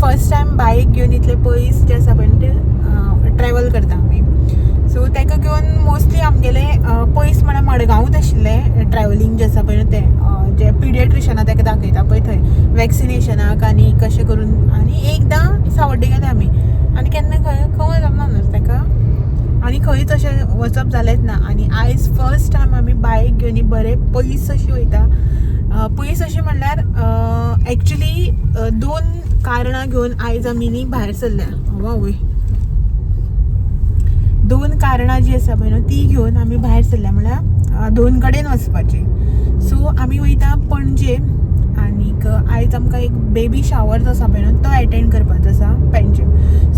First time बायक घेवन इतले पयस जे आसा पळय ते ट्रॅवल करता आमी. सो ताका घेवन मोस्टली आमगेले पयस म्हळ्यार मडगांवूच आशिल्ले ट्रॅवलिंग जे आसा पळय तें जे पिडियट्रिशनां ताका दाखयता पळय थंय वॅक्सिनेशनाक आनी कशें करून. आनी एकदां सावड्डे गेले आमी आनी केन्ना खंय जमना न्हू ताका आनी खंयच अशें वचप जालेंच ना. आनी आयज फर्स्ट टायम आमी बायक घेवन बरें पयस अशी वयता. पयस अशें म्हणल्यार एक्चुली 2 कारणां घेवन आयज आमी न्ही भायर सरल्या. आवय 2 कारणां जी आसा पळय न्हू ती घेवन आमी भायर सरल्या म्हळ्यार 2 कडेन वचपाची. सो आमी वयता पणजे आनीक आयज आमकां एक बेबी शावर जो आसा पळय न्हू तो एटेंड करपाचो आसा पणजे.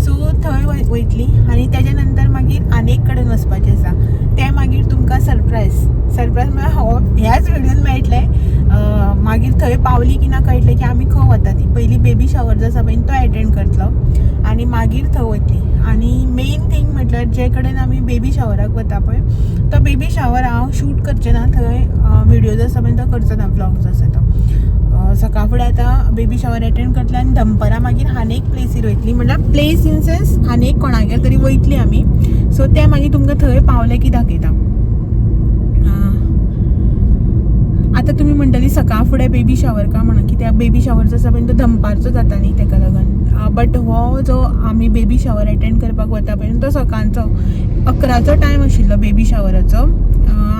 सो थंय वयतली आनी तेज्या नंतर मागीर आनीक कडेन वचपाचें आसा. तें मागीर तुमकां सरप्रायज म्हळ्यार ह्याच व्हिडियोन मेळटलें. मागीर थंय पावली की ना कळटलें की आमी खंय वता ती. पयली बेबी शावर जो आसा पळय तो एटेंड करतलो आनी मागीर थंय वतली. आनी मेन थिंग म्हटल्यार जे कडेन आमी बेबी शावराक वता पळय तो बेबी शावर हांव शूट करचें ना. थंय व्हिडिओ जो आसा पळय तो करचो ना, व्लॉग जो आसा तो. सकाळ फुडें आतां बेबी शावर एटेंड करतले आनी दनपारां मागीर आनीक प्लेसीर वयतली. म्हणल्यार प्लेस इन सेन्स आनीक कोणागेर तरी वयतली आमी. सो तें मागीर तुमकां थंय पावलें की दाखयता. आतां तुमी म्हणटली सकाळ फुडें बेबी शावर का म्हणून, कित्याक बेबी शावर जो आसा पळय तो दनपारचो जाता न्ही ताका लागून. बट हो जो आमी बेबी शावर एटेंड करपाक वता पळय तो सकाळचो 11चो टायम आशिल्लो बेबी शावराचो.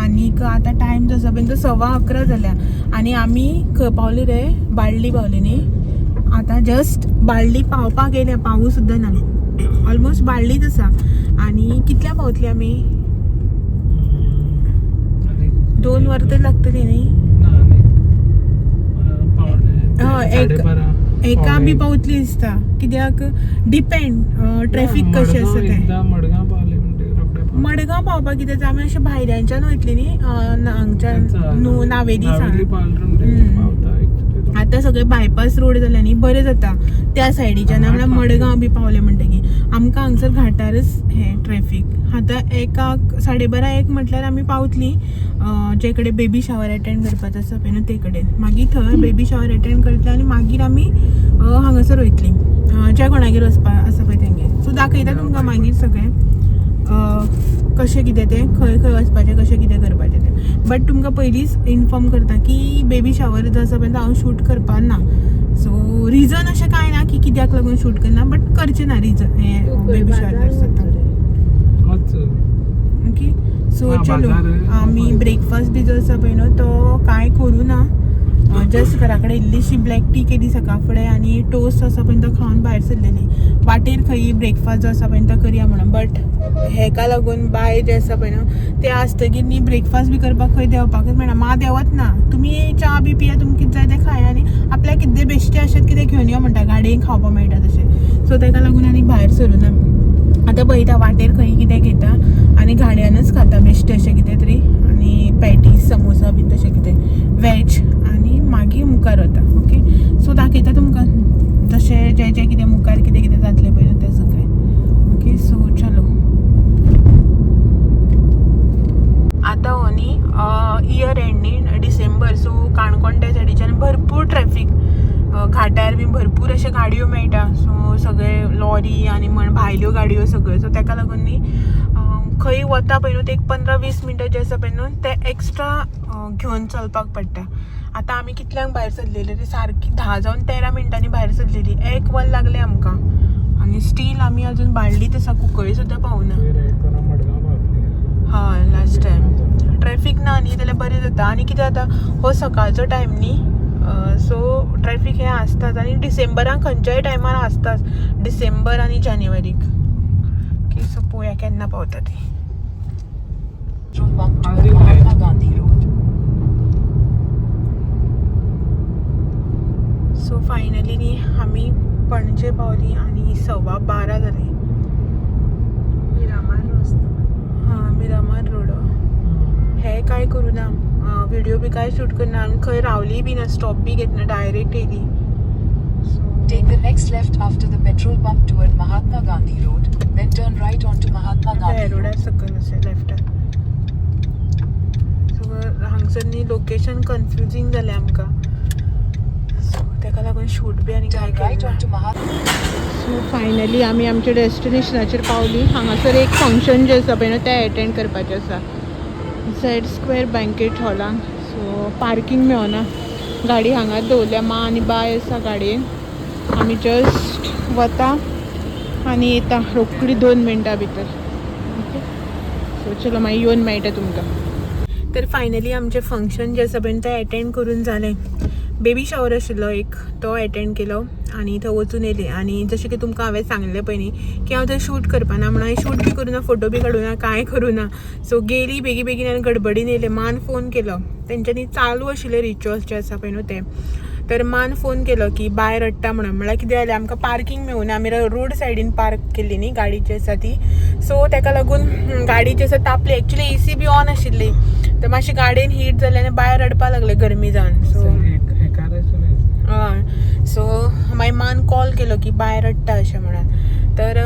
आनीक आतां टायम जो आसा पळय तो 11:15 जाल्या आनी आमी खंय पावली रे, बाळ्ळी पावली न्ही. आतां जस्ट बाळ्ळी पावपाक येयल्या, पावूं सुद्दां ना, ऑलमोस्ट बाळ्ळीच आसा. आनी कितल्या पावतली आमी? 2 वरां तरी लागतली न्ही. एका बी पावतली दिसता, कित्याक डिपेंड ट्रॅफिक कशें आसा तें. मडगांव पावपाक कितें आमी अशें भायल्यांच्यान वयतली न्ही, हांगच्यान नावेली आतां सगळें बायपास रोड जाल्या न्ही, बरें जाता त्या सायडीच्यान. म्हळ्यार मडगांव बी पावलें म्हणटकीर आमकां हांगसर घाटारच हें ट्रॅफिक. आतां 1:30-1:30 म्हटल्यार आमी पावतली जे कडेन बेबी शावर एटेंड करपाचो आसा पळय न्हू ते कडेन. मागीर थंय बेबी शावर एटेंड करतले आनी मागीर आमी हांगासर वयतली ज्या कोणागेर वचपाक आसा पळय तेंगेर. सो दाखयता तुमकां मागीर सगळें कशें कितें तें, खंय वचपाचें, कशें कितें करपाचें तें. बट तुमकां पयलींच इन्फॉर्म करता की बेबी शावर जो आसा पळय तो हांव शूट करपा ना. सो रिजन अशें कांय ना की कित्याक लागून शूट करना, बट करचें ना रिजन हें बेबी शावर जाता. ओके. सो चलो आमी ब्रेकफास्ट बी जो आसा पळय न्हू तो कांय करूं ना. जस्ट घरा कडेन इल्लीशी ब्लॅक टी केली सकाळ फुडें आनी टोस्ट आसा पळय तो खावन भायर सरलेली. वाटेर खंय ब्रेकफास्ट जो आसा पळय तो करया म्हणून. बट हेका लागून बाय जे आसा पळय न्हू ते आसतकीर न्ही ब्रेकफास्ट बी करपाक खंय देंवपाकच मेळना. मा देंवत ना, तुमी च्या बी पिया, तुमकां कितें जाय तें खाया आनी आपल्याक कितें बेश्टें अशें कितें घेवन यो म्हणटा, गाडयेन खावपाक मेळटा तशें. सो ताका लागून आनी भायर सरूं ना. आतां पळयता वाटेर खंय कितें घेता आनी गाडयांनूच खाता बेश्टें अशें कितें तरी आनी पॅटीस समोसा बी तशें कितें वॅज आनी मागीर मुखार वता. ओके. सो दाखयता तुमकां जशें जें कितें मुखार कितें कितें जातलें पळय तें सगळें. ओके. सो चलो आतां हो न्ही इयर एंड न्ही डिसेंबर. सो काणकोण त्या सायडीच्यान भरपूर ट्रॅफीक, घाटार बी भरपूर अशें गाडयो मेळटा. सो सगळे लॉरी आनी म्हण भायल्यो गाडयो सगळ्यो. सो ताका लागून न्ही खंय वता पळय न्हू ते 15-20 मिनटां जे आसा पळय न्हू ते एक्स्ट्रा घेवन चलपाक पडटा. आतां आमी कितल्यांक भायर सरलेली रे, सारकी 10 जावन 13 मिनटांनी भायर सरलेली. 1 वर लागलें आमकां आनी स्टील आमी अजून बाळ्ळीच आसा, कुंकळी सुद्दां पावूना. हय लास्ट टायम ट्रॅफीक ना न्ही जाल्यार बरें जाता. आनी कितें जाता हो सकाळचो टायम न्ही, सो ट्रॅफीक हें आसताच आनी डिसेंबराक खंयच्याय टायमार आसताच, डिसेंबर आनी जानेवारीक. ओके. सो पळोवया केन्ना पावता ती. सो फायनली न्ही आमी पणजे पावली आनी 12:15 जाली. मिरामार रोड हे काय करूं ना, व्हिडिओ बी काय शूट करना आनी खंय रावली बी ना, स्टॉप बी घेतना डायरेक्ट येयली. Take the next left after the petrol pump toward Mahatma Gandhi Road, then turn right onto Mahatma Gandhi road सकयल अशें लेफ्टान. सो हांगसर न्ही लोकेशन कन्फ्युजींग जालें आमकां. सो ताका लागून शूट बी आणि काय Turn right onto Mahatma. So finally आमी आमच्या डेस्टिनेशनाचेर पावली. हांगासर एक फंक्शन जें आसा पळय न्हू तें एटेंड करपाचें आसा झॅड स्क्वेअर बँकेट हॉलांत. सो पार्किंग मेळना, गाडी हांगाच दवरल्या. मा आनी बाय आसा गाडयेन. आमी जस्ट वता आनी येता रोखडी 2 मिनटां भितर. ओके सो चलो मागीर येवन मेळटा तुमकां. तर फायनली आमचें फंक्शन जें आसा पळय तें एटेंड करून जालें. बेबी शावर आशिल्लो एक, तो एटेंड केलो आनी थंय वचून येयली. आनी जशें की तुमकां हांवें सांगलें पयलीं की हांव थंय शूट करपाना म्हणून हांवें शूट बी करूना, फोटो बी काडूना, कांय करूना. सो गेली बेगीन आनी गडबडीन येयलें. मान फोन केलो, तेंच्यांनी चालू आशिल्ले रिच्युअल्स जे आसा पळय न्हू ते. तर मान फोन केलो की बाय रडटा म्हणून. म्हळ्यार कितें जालें, आमकां पार्किंग मेळूना. आमी रोड सायडीन पार्क केल्ली न्ही गाडी जी आसा ती. सो तेका लागून गाडी जी आसा तापली. एक्चुली एसी बी ऑन आशिल्ली, तर मातशी गाडयेन हीट जालें आनी बाय रडपाक लागले गरमी जावन. सो मागीर मान कॉल केलो की बाय रडटा अशें म्हणून. तर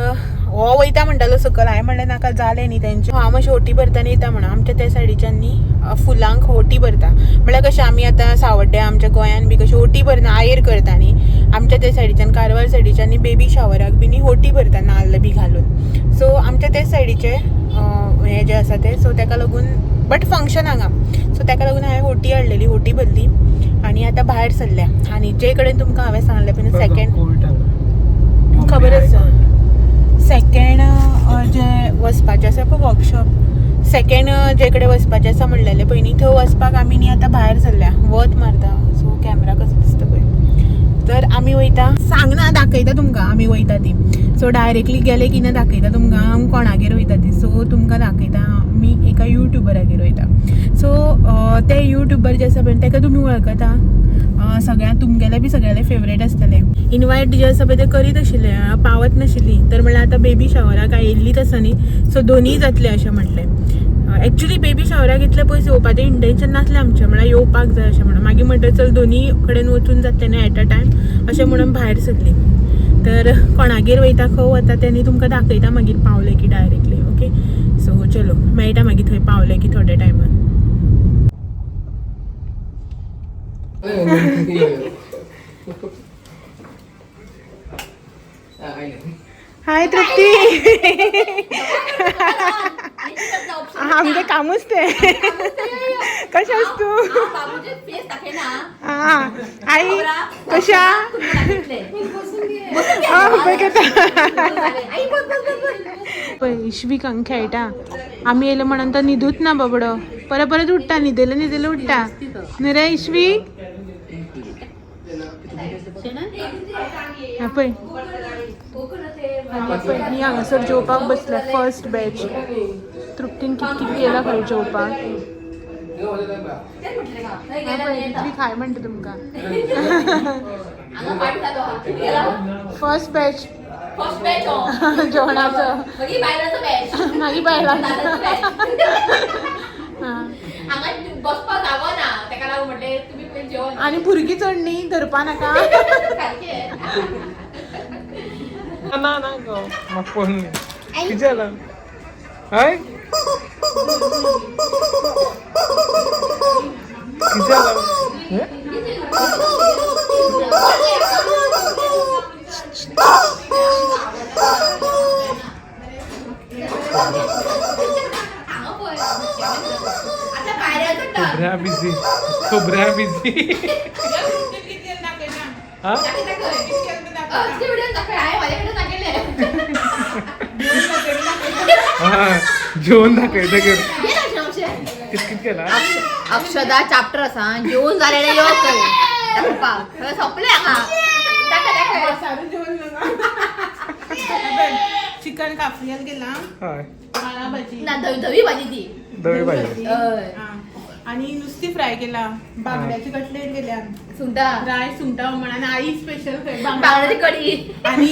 हो वयता म्हणटालो सकयल. हांवें म्हणलें नाका, जालें न्ही तेंचें, हांव मातशें होटी भरता आनी येता म्हणून. आमच्या त्या सायडीच्यान न्ही फुलांक होटी भरता. म्हळ्यार कशें आमी आतां सावड्ड्या आमच्या गोंयान बी कशें होटी भरना, आयर करता न्ही. आमच्या त्या सायडीच्यान कारवार सायडीच्यान न्ही बेबी शावराक बी न्ही होटी भरता नाल्ल बी घालून. सो आमच्या ते सायडीचे हें जें आसा तें, सो ताका लागून बट फंक्शन हांगा, सो ताका लागून हांवें होटी हाडलेली, होटी भरली आनी आतां भायर सरल्या. आनी जे कडेन तुमकां हांवें सांगलें पळय सेकेंड खबर आसा, सेकेंड जे वचपाचें आसा पळय वर्कशॉप, सेकेंड जे कडेन वचपाचें आसा म्हणलेलें पळय न्ही, थंय वचपाक आमी न्ही आतां भायर सरल्या. वत मारता. सो कॅमेरा कसो दिसता पळय. तर आमी वयता, सांगना, दाखयता तुमकां आमी वयता ती. सो डायरेक्टली गेले की ना दाखयता तुमकां कोणागेर वयता ती. सो तुमकां दाखयता मी एका युट्यूबरागेर वयता. सो ते युट्यूबर जे आसा पळय ताका तुमी वळखता. सगळ्यां तुमगेले बी सगळ्याले फेवरेट आसतले. इनवायट जे आसा पळय ते करीत आशिल्ले, पावत नाशिल्ली. तर म्हणल्यार आतां बेबी शावराक आयिल्लीच आसा न्ही, सो दोनीय जातले अशें म्हटलें. एक्चुली बेबी शावराक इतले पयस येवपाचें इंटेन्शन नासलें आमचें, म्हळ्यार येवपाक जाय अशें म्हणून. मागीर म्हणटा चल दोनी कडेन वचून जातलें न्ही एट अ टायम अशें म्हणून भायर सरली. तर कोणागेर वयता, खंय वता तें न्ही तुमकां दाखयता मागीर पावले की डायरेक्टली. ओके सो चलो मेळटा मागीर थंय पावले की थोड्या टायमान. हाय तृप्ती. आमचे कामूच ते. कशें आस तूं? आई कशा? पळय इश्वीक हांगा खेळटा. आमी येयले म्हणून तो न्हिदूच ना बाबडो. परत परत उठटा, न्हिदेले उठटा न्ही रे इश्वी. पळय मी हांगासर जेवपाक बसल्या. First batch. तृप्तीन कित केला खंय जेवपाक. इतली खाय म्हणटा तुमकां. फर्स्ट बॅच जेवणाचो, मागीर बायलांचो. आनी भुरगीं चड न्ही धरपा नाका. ना गो म्हाका फोन कितें जालां? हय कितें जालां? खोबऱ्या बिझी हा जेवण दाखयता कितकित केला. अक्षदा चॅप्टर आसा जेवून जालेले सोंपले चिकन काफ्रियल केला. हय भाजी ना धवी भाजी ती धवी भाजी आणि नुस्ती फ्राय केला. बांगड्याची कटलेट केल्या. सुंगटा राय सुंगटा म्हणून आई स्पेशल बांगड्याची कढी आणि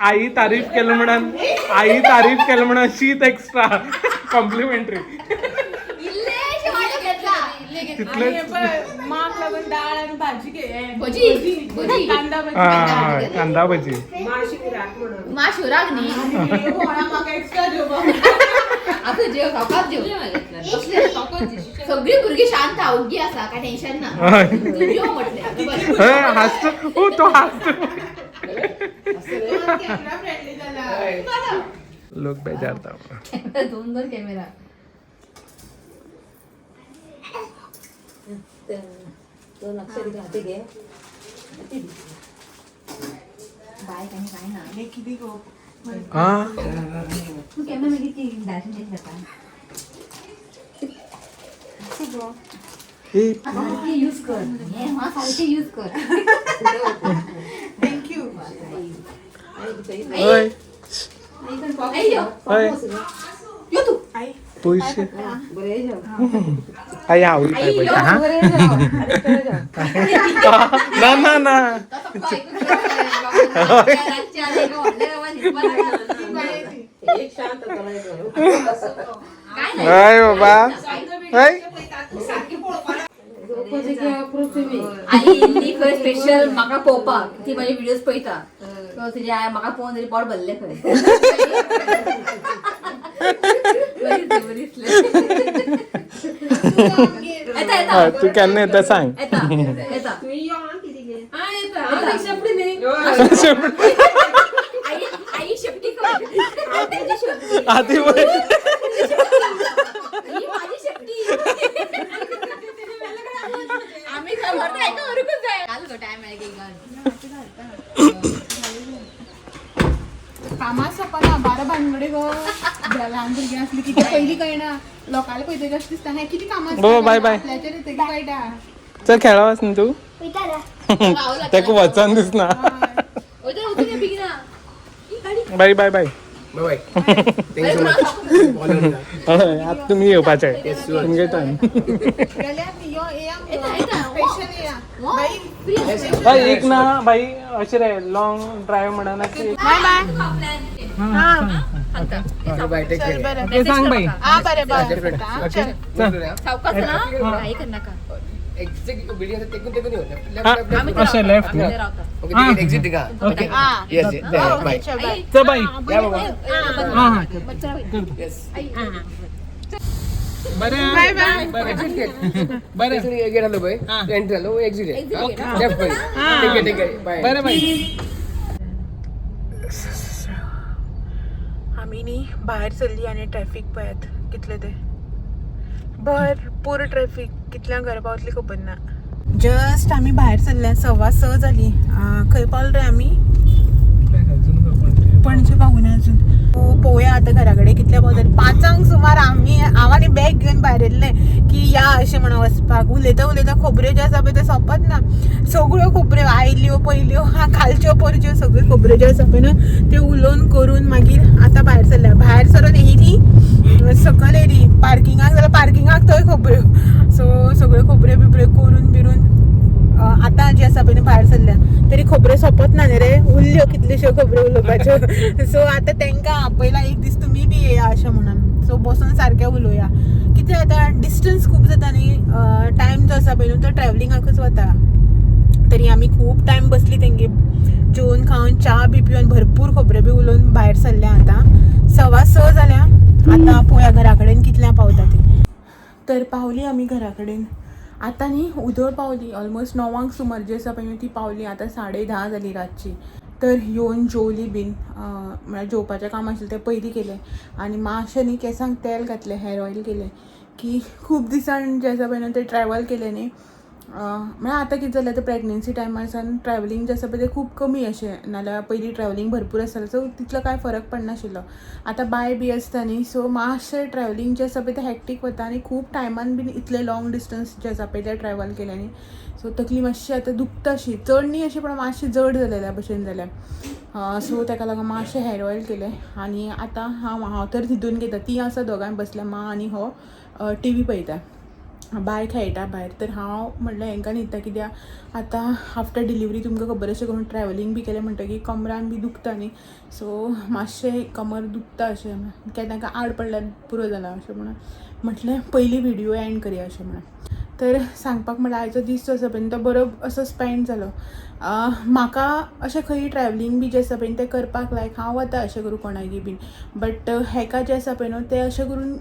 आई तारीफ केलं म्हणून शीत एक्स्ट्रा कॉम्प्लिमेंटरी. माक लागून डाळ आणि भाजी कांदा भजी. महाशिवराक न्ही एक्स्ट्रा आपलं जेव सावकाश जेव सगळी भुरगी शांत अवघी असा काय टेन्शन ना तू जेव म्हटले हसतो तो हसतो लोक बेजारता दोन कॅमेरा दोन अक्षर घाते घे बाय काय ना किती गो हा तू कॅमेरा किती डायरेक्ट घेतला का यूज कर हा सारखे यूज कर थँक्यू होय यो तू आई पैसे बरे आई आवडी काय पाहिजे हा ना ना ना एक शांत हाय बाबा हाय आई खंय स्पेशल म्हाका पळोवपाक ती माझे व्हिडिओज पळयता तुझ्या आय म्हाका पळोवन तरी पोट भरले खंय तू केन्ना येता सांग आई शेपटी कर आधी माझी शेपटी आम्ही काय भरता एका वरकच जाय काल गो टाइम आहे की कामाचं पण 12 भानगडे गो लहान भुरगी असली किती पहिली कळना लोकांना पळयता कशें दिसता हे किती कामां बाबा, बाय, बाय. आपल्याचेर येतकीर कळटा चल खेळावास न्ही तू तेका वचन दिसना बाय बाय बाय हय आतां तुमी येवपाचे तुमगे टायम गेल्यार यो येया स्पेशल येया बाई बाय एक ना बाई अशें रे लॉंग ड्रायव्ह म्हणून बाय बाय चल बरें ओके सांग बाई हा बरें बरें चल सावकाश ना काही कर नका अशें लेफ्ट एक्झिट का ओके हा येस बाय चल बाय चल बाई या बाबा हा हा येस बरें बाय बाय बरें गेट आलो बाय एंट्री आलो एक्झिट लेफ्ट बाय ठीक आहे बाय बरें बाई आमी न्ही भायर सरली आनी ट्रॅफिक पळयात कितले ते भरपूर ट्रॅफिक कितल्या घरा पावतली खबर ना जस्ट आमी भायर सरल्या 6:15 जाली खंय पावले रे आमी पणजे पावूना अजून पळोवया आतां घरा कडेन कितल्या पावतली 5 सुमार हांवांनी बॅग घेवन भायर येल्ले की या अशें म्हणून वचपाक उलयता उलयता खोबऱ्यो ज्यो आसा पळय त्यो सोंपत ना सगळ्यो खोबऱ्यो आयल्यो पयल्यो खालच्यो परच्यो सगळ्यो खोबऱ्यो ज्यो आसा पळय न्हू त्यो उलोवन करून मागीर आतां भायर सरल्या भायर सरून येयली सकयल येयली पार्किंगाक जाल्यार पार्किंगाक थंय खोबऱ्यो सो सगळ्यो खोबऱ्यो बिबऱ्यो करून बिरून आतां जी आसा पळय भायर सरल्या तरी खोबऱ्यो सोंपत ना न्ही रे उरल्यो कितल्योश्यो खोबऱ्यो उलोवपाच्यो सो आतां तांकां आपयला एक दीस तुमी बी येया अशें म्हणून सो बसून सारकें उलोवया कितें जाता डिस्टन्स खूब जाता न्ही टायम जो आसा पळय न्हू तो ट्रॅवलिंगाकूच वता तरी आमी खूब टायम बसली तेंगे जेवन खावन च्या बी पिवन भरपूर खोबऱ्यो बी उलोवन भायर सरल्या आतां 6:15 जाल्या आतां पळोवया घरा कडेन कितल्या पावता ती तर पावली आमी घरा कडेन आतां न्ही उदळ पावली ऑलमोस्ट 9 सुमार जी आसा पळय न्ही ती पावली आतां 10:30 जाली रातची तर येवन जेवली बीन म्हळ्यार जेवपाचें काम आशिल्लें तें पयलीं केलें आनी मातशें न्ही केंसांक तेल घातलें हेअर ऑयल केलें की खूब दिसान जें आसा पळय न्ही तें ट्रॅवल केलें न्ही म्हळ्यार आतां कितें जालें तें प्रेग्नन्सी टायमारसान ट्रॅवलिंग जें आसा पळय तें खूब कमी अशें नाल्यार पयलीं ट्रॅवलिंग भरपूर आसतालें सो तितलो कांय फरक पडनाशिल्लो आतां बाय बी आसता न्ही सो मातशें ट्रॅवलिंग जें आसा पळय तें हॅक्टीक वता आनी खूब टायमान बीन इतलें लाँग डिस्टन्स जें आसा पळय तें ट्रॅवल केलें न्ही सो तकली मातशी आतां दुखता अशी चड न्ही अशी पण मातशी जड जालेल्या भशेन जाल्या सो ताका लागून मातशें हेअर ऑयल केलें आनी आतां हांव तर तितून घेता ती आसा दोगांय बसल्या मा आनी हो TV पळयता बाय खेळटा भायर तर हांव म्हणलें हांकां न्हिदता कित्याक आतां आफ्टर डिलिव्हरी तुमकां खबर अशें करून ट्रॅवलिंग बी केलें म्हणटकीर कमरान बी दुखता न्ही सो मातशें कमर दुखता अशें कित्याक तांकां आड पडल्यार पुरो जाला अशें म्हणून म्हटलें पयली व्हिडियो एंड करया अशें म्हणून तर सांगपाक म्हळ्यार आयचो दीस जो आसा पळय तो बरो असो स्पेंड जालो. म्हाका अशें खंय ट्रॅवलिंग बी जें आसा पळय तें करपाक हांव वता अशें करून कोणागेर बीन, बट हेका जें आसा पळय न्हू तें अशें करून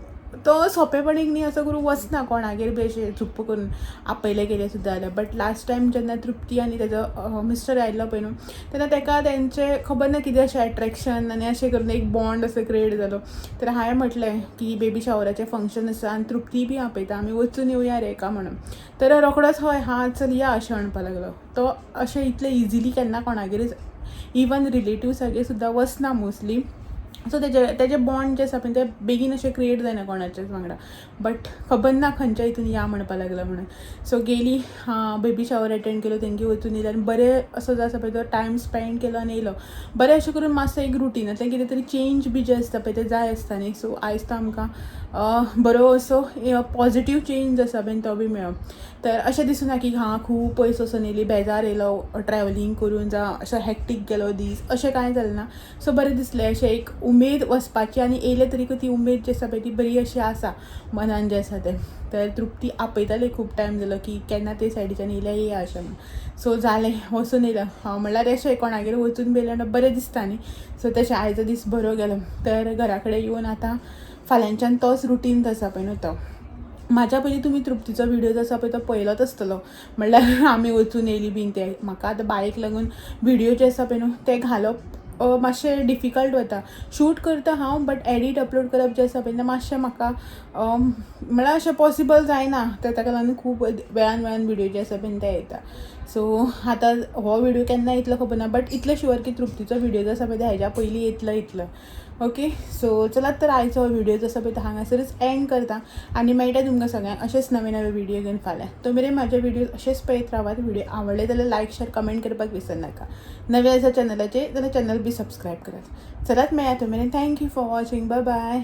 तो सोंपेपणीक न्ही असो करून वचना कोणागेर बी अशें झुप्प करून आपयले गेले सुद्दां जाल्यार. बट लास्ट टायम जेन्ना तृप्ती आनी तेजो मिस्टर आयिल्लो पळय न्हू तेन्ना ताका तेंचे खबर ना कितें अशें एट्रॅक्शन आनी अशें करून एक बॉन्ड असो क्रिएट जालो. तर हांवें म्हटलें की बेबी शावराचें फंक्शन आसा आनी तृप्ती बी आपयता, आमी वचून येवया रे एका म्हणून. तर रोखडोच हय हां चल या अशें म्हणपाक लागलो. तो अशें इतलें इजिली केन्ना कोणागेर इवन रिलेटिव्सागेर सुद्दां वचना मोस्टली. सो तेजें बॉन्ड जें आसा पळय तें बेगीन अशें क्रिएट जायना कोणाचेच वांगडा. बट खबर ना खंयच्या हितून या म्हणपाक लागला म्हणून. सो गेली बेबी शावर अटेंड केलो, तेंगे वचून येयलें आनी बरें असो जो आसा पळय तो टायम स्पेंड केलो आनी येयलो. बरें अशें करून मातसो एक रुटिनांतलें कितें तरी चेंज बी जें आसता पळय तें जाय आसता न्ही. सो आयज तो आमकां बरो असो पॉजिटीव चेंज आसा पळय तो बी मेळ्ळो. तर अशें दिसूना की खूब पयस वचून येयली, बेजार येयलो ट्रॅवलिंग करून जावं अशें हॅक्टीक गेलो दीस, अशें कांय जालें ना. सो बरें दिसलें अशें एक उमेद वचपाची आनी येयले तरीक ती उमेद जी आसा पळय ती बरी अशी आसा मनान जें आसा तें. तर तृप्ती आपयताली खूब टायम जालो की केन्ना ते सायडीच्यान येयल्या अशें म्हणून. सो जालें वचून येयलो. म्हणल्यार अशें कोणागेर वचून बी येयल्यार बरें दिसता न्ही. सो तशें आयचो दीस बरो गेलो. तर घरा कडेन येवन आतां फाल्यांच्यान तोच रुटीन आसा पळय न्हू तो. म्हाज्या पयलीं तुमी तृप्तीचो व्हिडिओ जो आसा पळय तो पळयलोच आसतलो, म्हणल्यार आमी वचून येयली बीन ते. म्हाका आतां बायक लागून व्हिडिओ जे आसा पळय न्हू ते घालप मातशें डिफिकल्ट वता. शूट करता हांव बट एडीट अपलोड करप जें आसा पळय तें मातशें म्हाका म्हळ्यार अशें पॉसिबल जायना. तर ताका लागून खूब वेळान व्हिडिओ जे आसा पळय ते येता. सो आतां हो व्हिडिओ केन्ना येतलो खबर ना, बट इतलें शुअर की तृप्तीचो व्हिडिओ जो आसा पळय तो हेज्या पयलीं येतलो. ओके, सो चलात तर आयचो व्हिडिओ जो आसा पळय तो हांगासरच एंड करता आनी मेळटा तुमकां सगळ्यांक अशेंच नवे नवे व्हिडिओ घेवन फाल्यां. तो मेरेन म्हाजे व्हिडिओ अशेंच पळयत रावात. व्हिडिओ आवडले जाल्यार लायक शेअर कमेंट करपाक विसरनाका. नवे आसा चॅनलाचेर जाल्यार चॅनल बी सबस्क्रायब करात. चलात मेळया तो मेरेन. Thank you for watching. Bye bye.